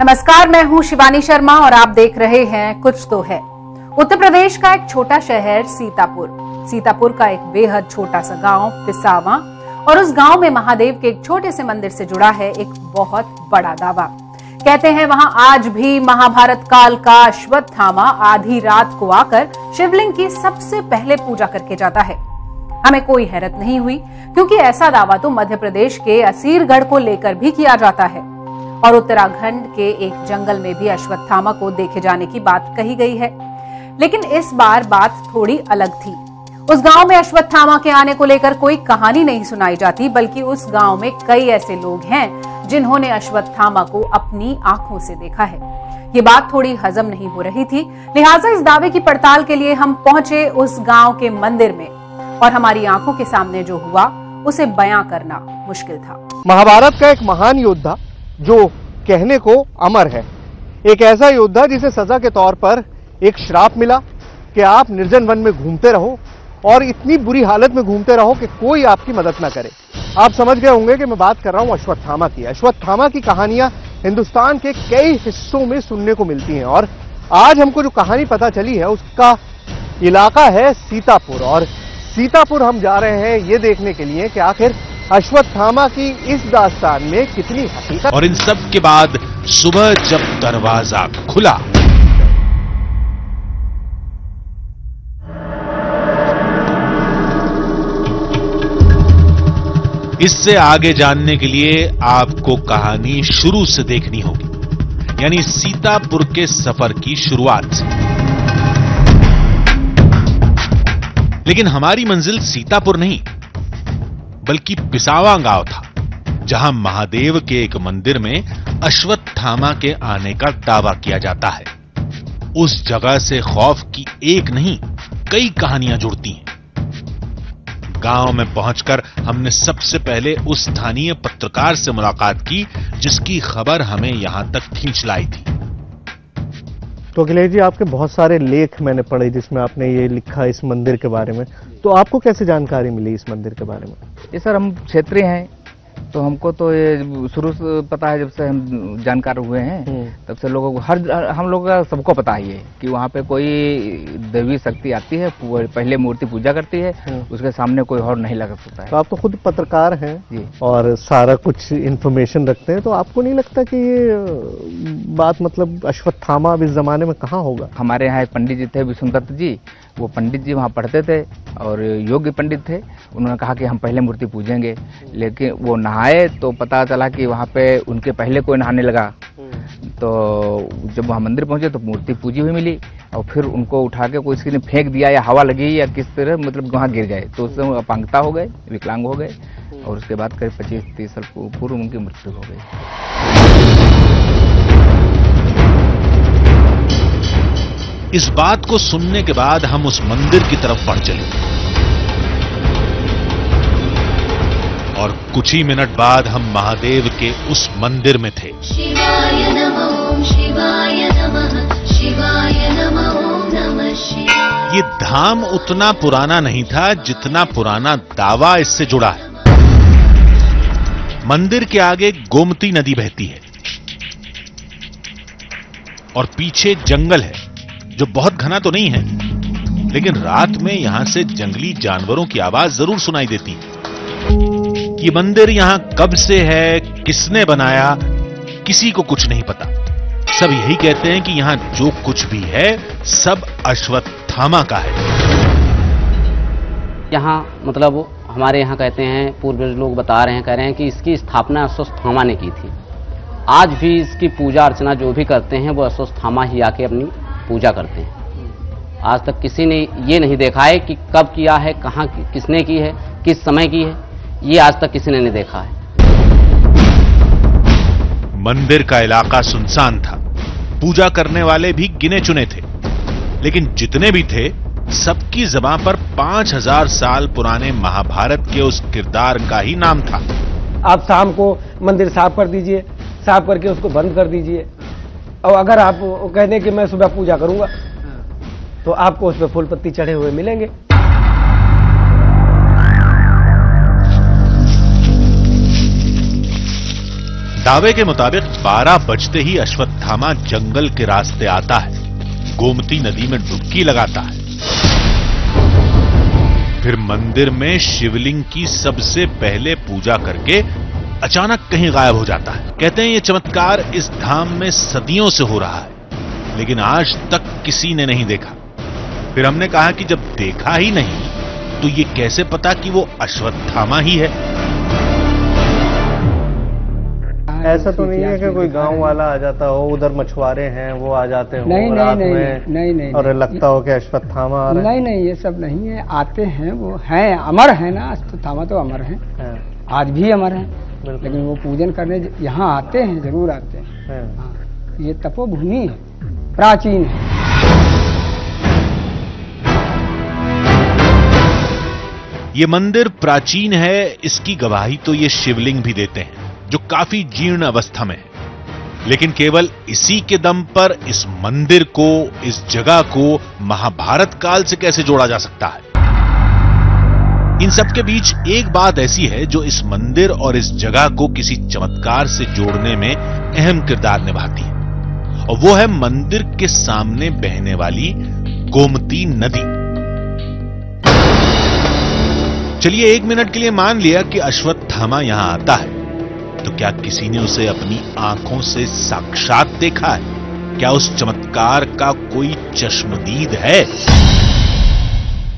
नमस्कार, मैं हूं शिवानी शर्मा और आप देख रहे हैं कुछ तो है। उत्तर प्रदेश का एक छोटा शहर सीतापुर का एक बेहद छोटा सा गांव पिसावा और उस गांव में महादेव के एक छोटे से मंदिर से जुड़ा है एक बहुत बड़ा दावा। कहते हैं वहां आज भी महाभारत काल का अश्वत्थामा आधी रात को आकर शिवलिंग की सबसे पहले पूजा करके जाता है। हमें कोई हैरत नहीं हुई क्योंकि ऐसा दावा तो मध्य प्रदेश के असीरगढ़ को लेकर भी किया जाता है और उत्तराखंड के एक जंगल में भी अश्वत्थामा को देखे जाने की बात कही गई है। लेकिन इस बार बात थोड़ी अलग थी। उस गांव में अश्वत्थामा के आने को लेकर कोई कहानी नहीं सुनाई जाती, बल्कि उस गांव में कई ऐसे लोग हैं जिन्होंने अश्वत्थामा को अपनी आंखों से देखा है। ये बात थोड़ी हजम नहीं हो रही थी, लिहाजा इस दावे की पड़ताल के लिए हम पहुंचे उस गांव के मंदिर में और हमारी आंखों के सामने जो हुआ उसे बयां करना मुश्किल था। महाभारत का एक महान योद्धा जो कहने को अमर है, एक ऐसा योद्धा जिसे सजा के तौर पर एक श्राप मिला कि आप निर्जन वन में घूमते रहो और इतनी बुरी हालत में घूमते रहो कि कोई आपकी मदद ना करे। आप समझ गए होंगे कि मैं बात कर रहा हूं अश्वत्थामा की। अश्वत्थामा की कहानियां हिंदुस्तान के कई हिस्सों में सुनने को मिलती हैं और आज हमको जो कहानी पता चली है उसका इलाका है सीतापुर। और सीतापुर हम जा रहे हैं ये देखने के लिए कि आखिर अश्वत्थामा की इस दास्तान में कितनी हकीकत। और इन सब के बाद सुबह जब दरवाजा खुला, इससे आगे जानने के लिए आपको कहानी शुरू से देखनी होगी, यानी सीतापुर के सफर की शुरुआत से। लेकिन हमारी मंजिल सीतापुर नहीं बल्कि पिसावा गांव था, जहां महादेव के एक मंदिर में अश्वत्थामा के आने का दावा किया जाता है। उस जगह से खौफ की एक नहीं कई कहानियां जुड़ती हैं। गांव में पहुंचकर हमने सबसे पहले उस स्थानीय पत्रकार से मुलाकात की जिसकी खबर हमें यहां तक खींच लाई थी। तो अखिलेश जी, आपके बहुत सारे लेख मैंने पढ़े जिसमें आपने ये लिखा इस मंदिर के बारे में, तो आपको कैसे जानकारी मिली इस मंदिर के बारे में? ये सर, हम क्षेत्रीय हैं तो हमको तो ये शुरू से पता है। जब से हम जानकार हुए हैं तब से लोगों को हम लोगों का सबको पता ही है कि वहाँ पे कोई देवी शक्ति आती है, पहले मूर्ति पूजा करती है, उसके सामने कोई और नहीं लगा सकता है। तो आप तो खुद पत्रकार हैं जी और सारा कुछ इन्फॉर्मेशन रखते हैं, तो आपको नहीं लगता कि ये बात मतलब अश्वत्थामा अब इस जमाने में कहाँ होगा? हमारे यहाँ एक पंडित जी थे, विष्णुदत्त जी, वो पंडित जी वहाँ पढ़ते थे और योग्य पंडित थे। उन्होंने कहा कि हम पहले मूर्ति पूजेंगे, लेकिन वो नहाए तो पता चला कि वहाँ पे उनके पहले कोई नहाने लगा। तो जब वहाँ मंदिर पहुँचे तो मूर्ति पूजी हुई मिली और फिर उनको उठा के कोई किसी ने फेंक दिया या हवा लगी या किस तरह मतलब वहाँ गिर गए, तो उससे अपंगता हो गए, विकलांग हो गए और उसके बाद करीब 25-30 साल पूर्व उनकी मृत्यु हो गई। इस बात को सुनने के बाद हम उस मंदिर की तरफ बढ़ चले और कुछ ही मिनट बाद हम महादेव के उस मंदिर में थे। शिवाय नमः, शिवाय नमः, शिवाय नमः, ओम नमः शिवाय। ये धाम उतना पुराना नहीं था जितना पुराना दावा इससे जुड़ा है। मंदिर के आगे गोमती नदी बहती है और पीछे जंगल है जो बहुत घना तो नहीं है, लेकिन रात में यहां से जंगली जानवरों की आवाज जरूर सुनाई देती है। ये मंदिर यहां कब से है, किसने बनाया, किसी को कुछ नहीं पता। सब यही कहते हैं कि यहां जो कुछ भी है सब अश्वत्थामा का है। यहाँ मतलब हमारे यहाँ कहते हैं, पूर्वज लोग बता रहे हैं, कह रहे हैं कि इसकी स्थापना अश्वत्थामा ने की थी। आज भी इसकी पूजा अर्चना जो भी करते हैं वो अश्वत्थामा ही आके अपनी पूजा करते हैं। आज तक किसी ने ये नहीं देखा है कि कब किया है, कहाँ किसने की है, किस समय की है, ये आज तक किसी ने नहीं देखा है। मंदिर का इलाका सुनसान था, पूजा करने वाले भी गिने चुने थे, लेकिन जितने भी थे सबकी ज़बान पर 5000 साल पुराने महाभारत के उस किरदार का ही नाम था। आप शाम को मंदिर साफ कर दीजिए, साफ करके उसको बंद कर दीजिए, और अगर आप कह दें कि मैं सुबह पूजा करूंगा तो आपको उस पर फूल पत्ती चढ़े हुए मिलेंगे। दावे के मुताबिक 12 बजते ही अश्वत्थामा जंगल के रास्ते आता है, गोमती नदी में डुबकी लगाता है, फिर मंदिर में शिवलिंग की सबसे पहले पूजा करके अचानक कहीं गायब हो जाता है। कहते हैं ये चमत्कार इस धाम में सदियों से हो रहा है, लेकिन आज तक किसी ने नहीं देखा। फिर हमने कहा कि जब देखा ही नहीं तो ये कैसे पता कि वो अश्वत्थामा ही है। ऐसा तो नहीं है कि कोई गांव वाला आ जाता हो, उधर मछुआरे हैं वो आ जाते हो नहीं रात नहीं में नहीं नहीं और लगता हो कि अश्वत्थामा आ रहा है? नहीं नहीं, ये सब नहीं है। आते हैं, वो हैं, अमर है ना, अश्वत्थामा तो अमर है, आज भी अमर है, लेकिन वो पूजन करने यहाँ आते हैं, जरूर आते हैं। हाँ, ये तपोभूमि है, प्राचीन है। ये मंदिर प्राचीन है, इसकी गवाही तो ये शिवलिंग भी देते हैं जो काफी जीर्ण अवस्था में है। लेकिन केवल इसी के दम पर इस मंदिर को, इस जगह को महाभारत काल से कैसे जोड़ा जा सकता है? इन सब के बीच एक बात ऐसी है जो इस मंदिर और इस जगह को किसी चमत्कार से जोड़ने में अहम किरदार निभाती है, और वो है मंदिर के सामने बहने वाली गोमती नदी। चलिए 1 मिनट के लिए मान लिया कि अश्वत्थामा यहां आता है, तो क्या किसी ने उसे अपनी आंखों से साक्षात देखा है? क्या उस चमत्कार का कोई चश्मदीद है?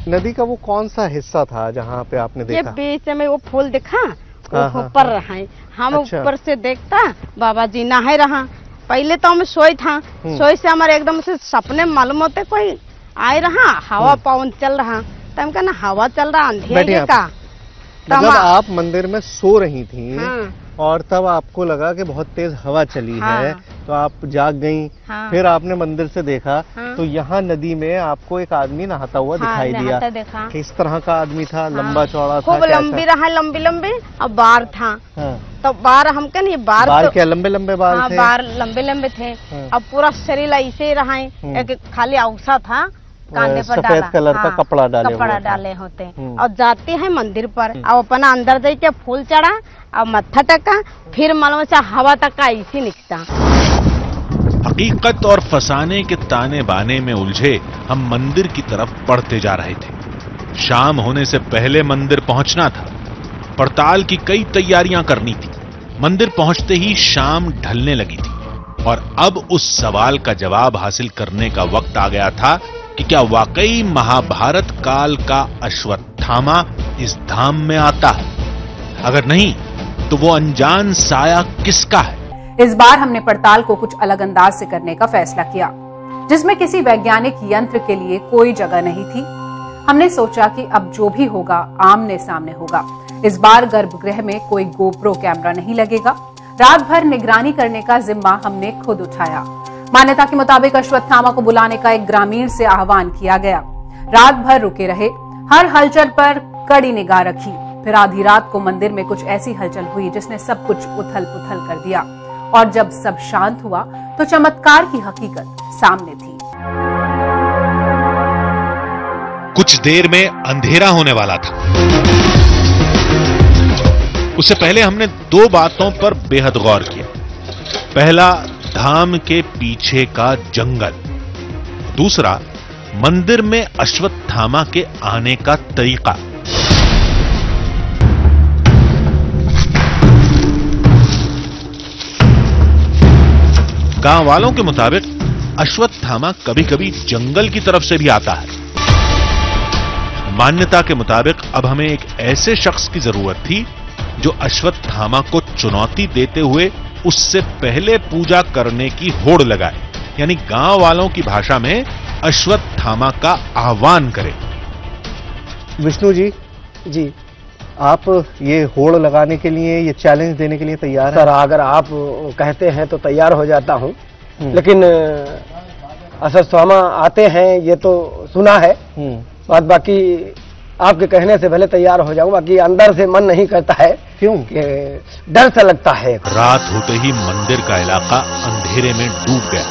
नदी का वो कौन सा हिस्सा था जहाँ पे आपने ये देखा? बीच में वो फूल दिखा, हाँ, वो ऊपर रहा है। हम अच्छा। ऊपर से देखता बाबा जी नहाए रहा। पहले तो हम सोई था, सोई से हमारे एकदम से सपने मालूम होते कोई आए रहा, हवा पवन चल रहा, तो हम कहना हवा चल रहा अंधेरे का। मतलब आप मंदिर में सो रही थी, हाँ। और तब आपको लगा कि बहुत तेज हवा चली हाँ। है, तो आप जाग गईं। हाँ। फिर आपने मंदिर से देखा, हाँ। तो यहाँ नदी में आपको एक आदमी नहाता हुआ दिखाई दिया। नहाता देखा। किस तरह का आदमी था? लंबा चौड़ा था? खूब कैसा? लंबी रहा, लंबी लंबी, और बार था। हाँ। तो बार हम कह नहीं बार बाल तो, क्या लंबे लंबे बाल हाँ, थे? बार लंबे लंबे थे। हाँ। अब पूरा शरीर ऐसे ही रहा, एक खाली औसा था, कांधे पर सफेद डाला, कलर का कपड़ा डाले कपड़ा हुए थे। डाले होते। और जाते हैं मंदिर पर, और अपना अंदर जाके फूल चढ़ा और मत्था टका, फिर मालूम से हवा तक का ऐसे निकता। हकीकत और फसाने के ताने बाने में उलझे हम मंदिर की तरफ बढ़ते जा रहे थे। शाम होने से पहले मंदिर पहुंचना था, पड़ताल की कई तैयारियां करनी थी। मंदिर पहुंचते ही शाम ढलने लगी थी, और अब उस सवाल का जवाब हासिल करने का वक्त आ गया था कि क्या वाकई महाभारत काल का अश्वत्थामा इस धाम में आता है? अगर नहीं, तो वो अनजान साया किसका है? इस बार हमने पड़ताल को कुछ अलग अंदाज से करने का फैसला किया, जिसमें किसी वैज्ञानिक यंत्र के लिए कोई जगह नहीं थी। हमने सोचा कि अब जो भी होगा आमने सामने होगा। इस बार गर्भगृह में कोई गोप्रो कैमरा नहीं लगेगा। रात भर निगरानी करने का जिम्मा हमने खुद उठाया। मान्यता के मुताबिक अश्वत्थामा को बुलाने का एक ग्रामीण से आह्वान किया गया। रात भर रुके रहे, हर हलचल पर कड़ी निगाह रखी। फिर आधी रात को मंदिर में कुछ ऐसी हलचल हुई जिसने सब कुछ उथल पुथल कर दिया, और जब सब शांत हुआ तो चमत्कार की हकीकत सामने थी। कुछ देर में अंधेरा होने वाला था। उससे पहले हमने 2 बातों पर बेहद गौर किया। पहला, धाम के पीछे का जंगल। दूसरा, मंदिर में अश्वत्थामा के आने का तरीका। गांव वालों के मुताबिक अश्वत्थामा कभी कभी जंगल की तरफ से भी आता है। मान्यता के मुताबिक अब हमें एक ऐसे शख्स की जरूरत थी जो अश्वत्थामा को चुनौती देते हुए उससे पहले पूजा करने की होड़ लगाए, यानी गांव वालों की भाषा में अश्वत्थामा का आह्वान करे। विष्णु जी, आप ये होड़ लगाने के लिए, ये चैलेंज देने के लिए तैयार हैं? सर, अगर आप कहते हैं तो तैयार हो जाता हूँ, लेकिन अश्वत्थामा आते हैं ये तो सुना है, बात बाकी आपके कहने से पहले तैयार हो जाऊं, बाकी अंदर से मन नहीं करता है। क्यों? कि डर सा लगता है। रात होते ही मंदिर का इलाका अंधेरे में डूब गया।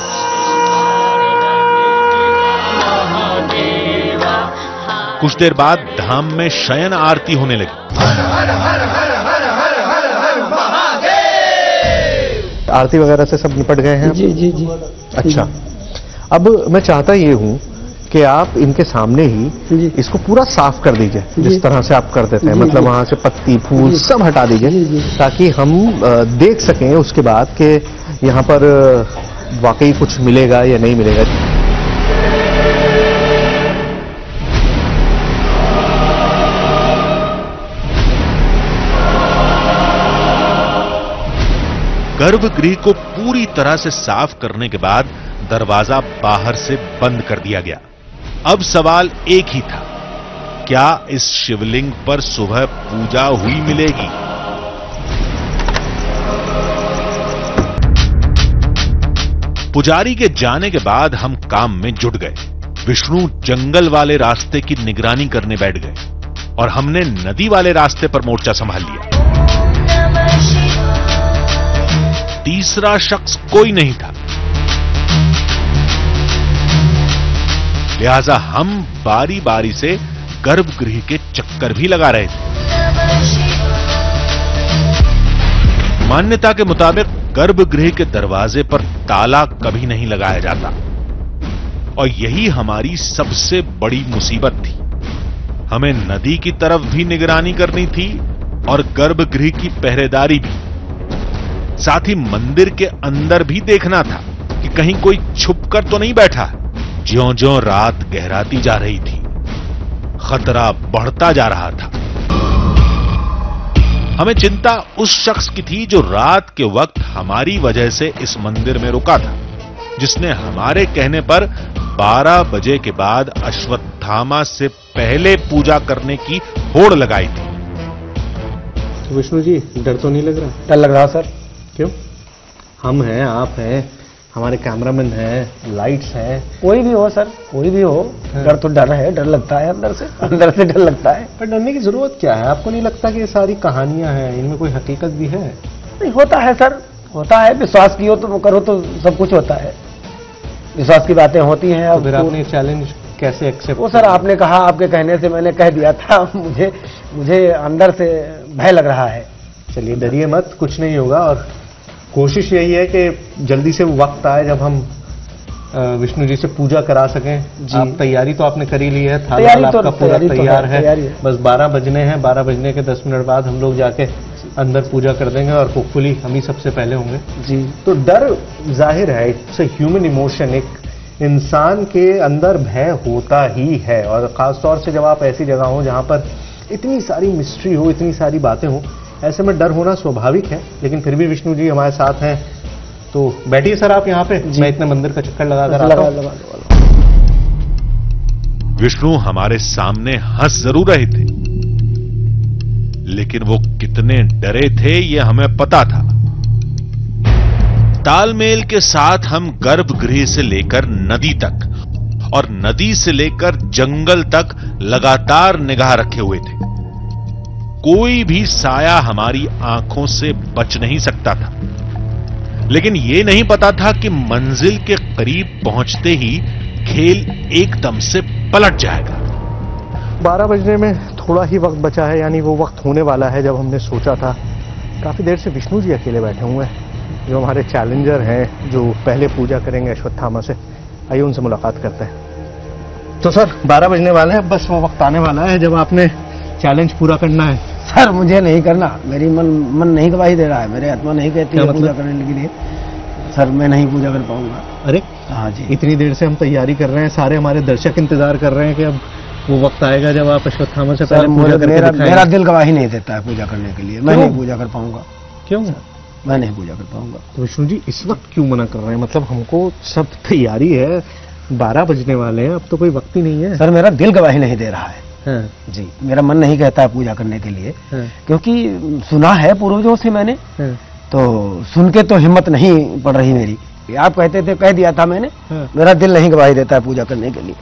कुछ देर बाद धाम में शयन आरती होने लगी। आरती वगैरह से सब निपट गए हैं? जी जी जी। अच्छा, अब मैं चाहता ये हूँ कि आप इनके सामने ही इसको पूरा साफ कर दीजिए, जिस तरह से आप कर देते हैं, मतलब वहां से पत्ती फूल सब हटा दीजिए, ताकि हम देख सकें उसके बाद कि यहाँ पर वाकई कुछ मिलेगा या नहीं मिलेगा। गर्भगृह को पूरी तरह से साफ करने के बाद दरवाजा बाहर से बंद कर दिया गया। अब सवाल एक ही था, क्या इस शिवलिंग पर सुबह पूजा हुई मिलेगी? पुजारी के जाने के बाद हम काम में जुट गए। विष्णु जंगल वाले रास्ते की निगरानी करने बैठ गए और हमने नदी वाले रास्ते पर मोर्चा संभाल लिया। तीसरा शख्स कोई नहीं था, लिहाजा हम बारी बारी से गर्भगृह के चक्कर भी लगा रहे थे। मान्यता के मुताबिक गर्भगृह के दरवाजे पर ताला कभी नहीं लगाया जाता और यही हमारी सबसे बड़ी मुसीबत थी। हमें नदी की तरफ भी निगरानी करनी थी और गर्भगृह की पहरेदारी भी। साथ ही मंदिर के अंदर भी देखना था कि कहीं कोई छुपकर तो नहीं बैठा। ज्यों-ज्यों रात गहराती जा रही थी, खतरा बढ़ता जा रहा था। हमें चिंता उस शख्स की थी जो रात के वक्त हमारी वजह से इस मंदिर में रुका था, जिसने हमारे कहने पर 12 बजे के बाद अश्वत्थामा से पहले पूजा करने की होड़ लगाई थी। तो विष्णु जी, डर तो नहीं लग रहा? डर लग रहा सर। क्यों? हम हैं, आप हैं, हमारे कैमरामैन हैं, लाइट्स हैं। कोई भी हो सर, कोई भी हो, डर तो डर है, डर लगता है अंदर से डर लगता है। पर डरने की जरूरत क्या है? आपको नहीं लगता कि ये सारी कहानियां हैं, इनमें कोई हकीकत भी है? नहीं, होता है सर, होता है। विश्वास किया तो करो तो सब कुछ होता है, विश्वास की बातें होती हैं। तो फिर आपने चैलेंज कैसे एक्सेप्ट? वो सर आपने कहा, आपके कहने से मैंने कह दिया था। मुझे अंदर से भय लग रहा है। चलिए, डरिए मत, कुछ नहीं होगा। और कोशिश यही है कि जल्दी से वक्त आए जब हम विष्णु जी से पूजा करा सकें। आप तैयारी तो आपने कर ही ली है, थाला आपका पूरा तैयार है, बस 12 बजने हैं। 12 बजने के 10 मिनट बाद हम लोग जाके अंदर पूजा कर देंगे और होपफुली हम ही सबसे पहले होंगे जी। तो डर जाहिर है, इट्स अ ह्यूमन इमोशन। एक इंसान के अंदर भय होता ही है, और खासतौर से जब आप ऐसी जगह हो जहां पर इतनी सारी मिस्ट्री हो, इतनी सारी बातें हो, ऐसे में डर होना स्वाभाविक है। लेकिन फिर भी विष्णु जी हमारे साथ हैं, तो बैठिए सर आप यहाँ पे, मैं इतने मंदिर का चक्कर लगाकर आता हूं। विष्णु हमारे सामने हंस जरूर रहे थे, लेकिन वो कितने डरे थे ये हमें पता था। तालमेल के साथ हम गर्भगृह से लेकर नदी तक और नदी से लेकर जंगल तक लगातार निगाह रखे हुए थे। कोई भी साया हमारी आंखों से बच नहीं सकता था, लेकिन यह नहीं पता था कि मंजिल के करीब पहुंचते ही खेल एकदम से पलट जाएगा। 12 बजने में थोड़ा ही वक्त बचा है, यानी वो वक्त होने वाला है जब हमने सोचा था। काफी देर से विष्णु जी अकेले बैठे हुए हैं, जो हमारे चैलेंजर हैं, जो पहले पूजा करेंगे अश्वत्थामा से। आइए उनसे मुलाकात करते हैं। तो सर 12 बजने वाले हैं, बस वो वक्त आने वाला है जब आपने चैलेंज पूरा करना है। सर मुझे नहीं करना, मेरी मन नहीं गवाही दे रहा है, मेरे आत्मा नहीं कहती है पूजा करने के लिए। सर मैं नहीं पूजा कर पाऊंगा। अरे हाँ जी, इतनी देर से हम तैयारी कर रहे हैं, सारे हमारे दर्शक इंतजार कर रहे हैं कि अब वो वक्त आएगा जब आप अश्वत्थामा से पहले पूजा करके दिखाएंगे। मेरा दिल गवाही नहीं देता है पूजा करने के लिए, मैं नहीं पूजा कर पाऊंगा। क्यों? मैं नहीं पूजा कर पाऊंगा। तो विष्णु जी इस वक्त क्यों मना कर रहे हैं? मतलब हमको सब तैयारी है, 12 बजने वाले हैं, अब तो कोई वक्त ही नहीं है। सर मेरा दिल गवाही नहीं दे रहा है। जी, मेरा मन नहीं कहता है पूजा करने के लिए, क्योंकि सुना है पूर्वजों से मैंने, तो सुन के तो हिम्मत नहीं पड़ रही मेरी। आप कहते थे, कह दिया था मैंने, मेरा दिल नहीं गवाही देता है पूजा करने के लिए।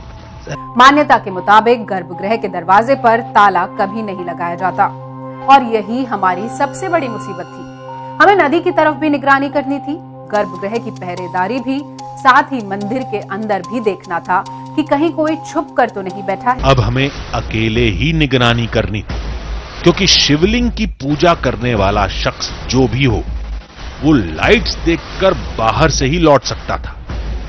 मान्यता के मुताबिक गर्भगृह के दरवाजे पर ताला कभी नहीं लगाया जाता, और यही हमारी सबसे बड़ी मुसीबत थी। हमें नदी की तरफ भी निगरानी करनी थी, गर्भगृह की पहरेदारी भी, साथ ही मंदिर के अंदर भी देखना था कि कहीं कोई छुप कर तो नहीं बैठा है। अब हमें अकेले ही निगरानी करनी थी, क्योंकि शिवलिंग की पूजा करने वाला शख्स जो भी हो, वो लाइट्स देखकर बाहर से ही लौट सकता था।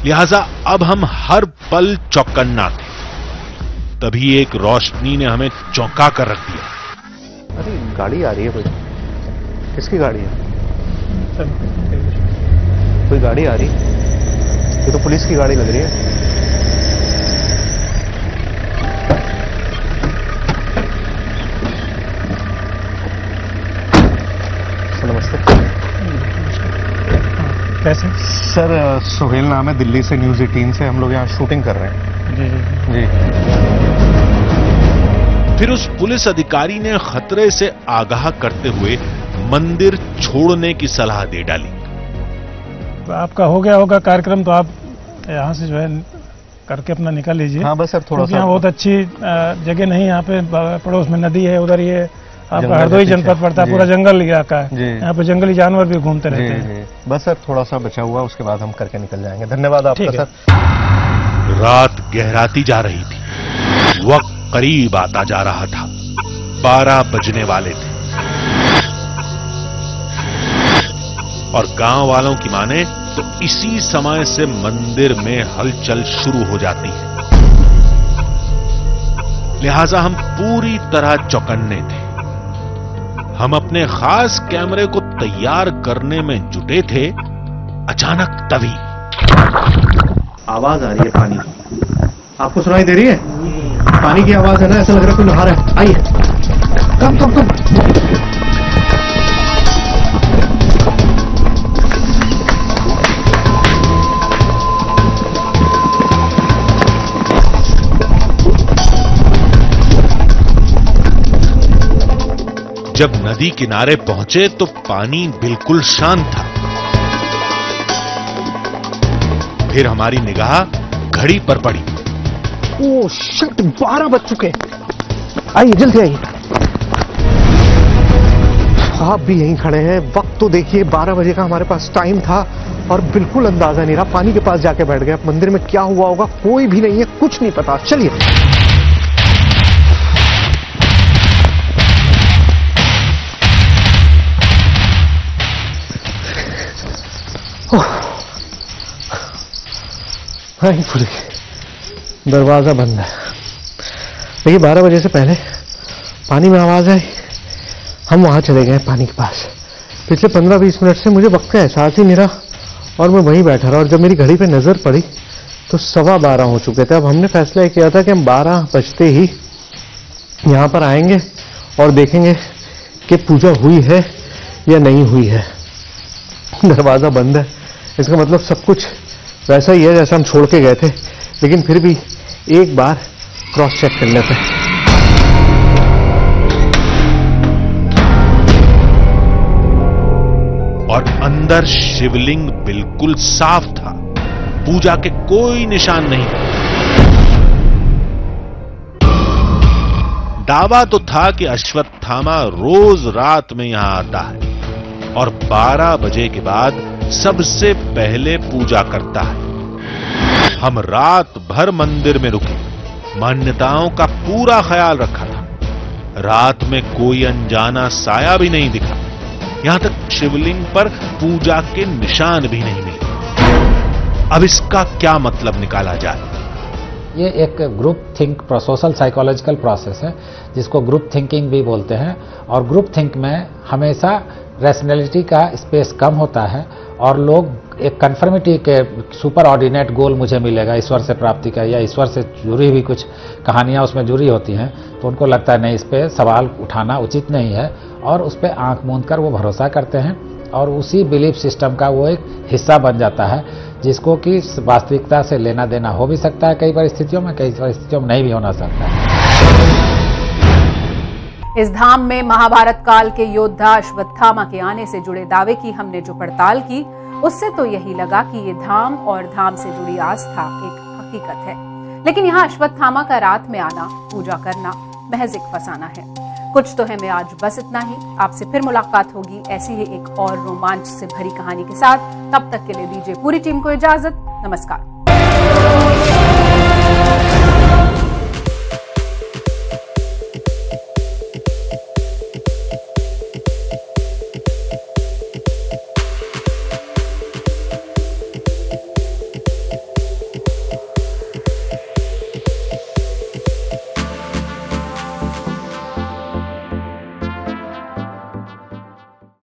लिहाजा अब हम हर पल चौकन्ना थे। तभी एक रोशनी ने हमें चौंका कर रख दिया। अरे गाड़ी आ रही है, कोई किसकी गाड़ी है? कोई गाड़ी आ रही, ये तो पुलिस की गाड़ी लग रही है। नमस्ते। कैसे? सर सोहेल नाम है, दिल्ली से न्यूज़ 18 से हम लोग यहाँ शूटिंग कर रहे हैं। जी जी जी। फिर उस पुलिस अधिकारी ने खतरे से आगाह करते हुए मंदिर छोड़ने की सलाह दे डाली। तो आपका हो गया होगा कार्यक्रम, तो आप यहाँ से जो है करके अपना निकल लीजिए। हाँ बस सर थोड़ा सा, यहाँ बहुत अच्छी जगह नहीं, यहाँ पे पड़ोस में नदी है, उधर ये आपका हरदोई जनपद पड़ता है, पूरा जंगल इलाका है, यहाँ पे जंगली जानवर भी घूमते रहते हैं। बस सर थोड़ा सा बचा हुआ, उसके बाद हम करके निकल जाएंगे। धन्यवाद आपका सर। रात गहराती जा रही थी, वक्त करीब आता जा रहा था, 12 बजने वाले थे और गांव वालों की माने तो इसी समय से मंदिर में हलचल शुरू हो जाती है। लिहाजा हम पूरी तरह चौकन्ने थे। हम अपने खास कैमरे को तैयार करने में जुटे थे, अचानक तभी आवाज आ रही है पानी की। आपको सुनाई दे रही है? पानी की आवाज है ना, ऐसा लग रहा है कोई नहा रहा है। आइए, कम कम कम। जब नदी किनारे पहुंचे तो पानी बिल्कुल शांत था। फिर हमारी निगाह घड़ी पर पड़ी। ओह शिट, 12 बज चुके। आइए जल्दी आइए। आप भी यहीं खड़े हैं, वक्त तो देखिए 12 बजे का हमारे पास टाइम था और बिल्कुल अंदाजा नहीं रहा। पानी के पास जाके बैठ गए। मंदिर में क्या हुआ होगा कोई भी नहीं है, कुछ नहीं पता। चलिए। दरवाजा बंद है। देखिए 12 बजे से पहले पानी में आवाज आई, हम वहां चले गए पानी के पास। पिछले 15-20 मिनट से मुझे वक्त का एहसास ही नहीं रहा और मैं वहीं बैठा रहा। और जब मेरी घड़ी पे नजर पड़ी तो 12:15 हो चुके थे। अब हमने फैसला किया था कि हम 12 बजते ही यहाँ पर आएंगे और देखेंगे कि पूजा हुई है या नहीं हुई है। दरवाजा बंद है, इसका मतलब सब कुछ वैसा ही है जैसा हम छोड़ के गए थे, लेकिन फिर भी एक बार क्रॉस चेक कर लेते हैं। और अंदर शिवलिंग बिल्कुल साफ था, पूजा के कोई निशान नहीं थे। दावा तो था कि अश्वत्थामा रोज रात में यहां आता है और 12 बजे के बाद सबसे पहले पूजा करता है। हम रात भर मंदिर में रुके, मान्यताओं का पूरा ख्याल रखा था। रात में कोई अनजाना साया भी नहीं दिखा, यहां तक शिवलिंग पर पूजा के निशान भी नहीं मिले। अब इसका क्या मतलब निकाला जाए? ये एक group think social psychological process है, जिसको ग्रुप थिंकिंग भी बोलते हैं। और ग्रुप थिंक में हमेशा रैशनैलिटी का स्पेस कम होता है और लोग एक कन्फर्मिटी के सुपर ऑर्डिनेट गोल मुझे मिलेगा ईश्वर से प्राप्ति का, या ईश्वर से जुड़ी हुई कुछ कहानियां उसमें जुड़ी होती हैं, तो उनको लगता है नहीं, इस पर सवाल उठाना उचित नहीं है और उस पर आंख मूंद कर वो भरोसा करते हैं और उसी बिलीफ सिस्टम का वो एक हिस्सा बन जाता है, जिसको कि वास्तविकता से लेना देना हो भी सकता है कई परिस्थितियों में, कई परिस्थितियों में नहीं भी होना सकता है। इस धाम में महाभारत काल के योद्धा अश्वत्थामा के आने से जुड़े दावे की हमने जो पड़ताल की, उससे तो यही लगा कि ये धाम और धाम से जुड़ी आस्था एक हकीकत है। लेकिन यहाँ अश्वत्थामा का रात में आना, पूजा करना महज एक फसाना है। कुछ तो है में आज बस इतना ही। आपसे फिर मुलाकात होगी ऐसी ही एक और रोमांच से भरी कहानी के साथ। तब तक के लिए दीजिए पूरी टीम को इजाजत। नमस्कार।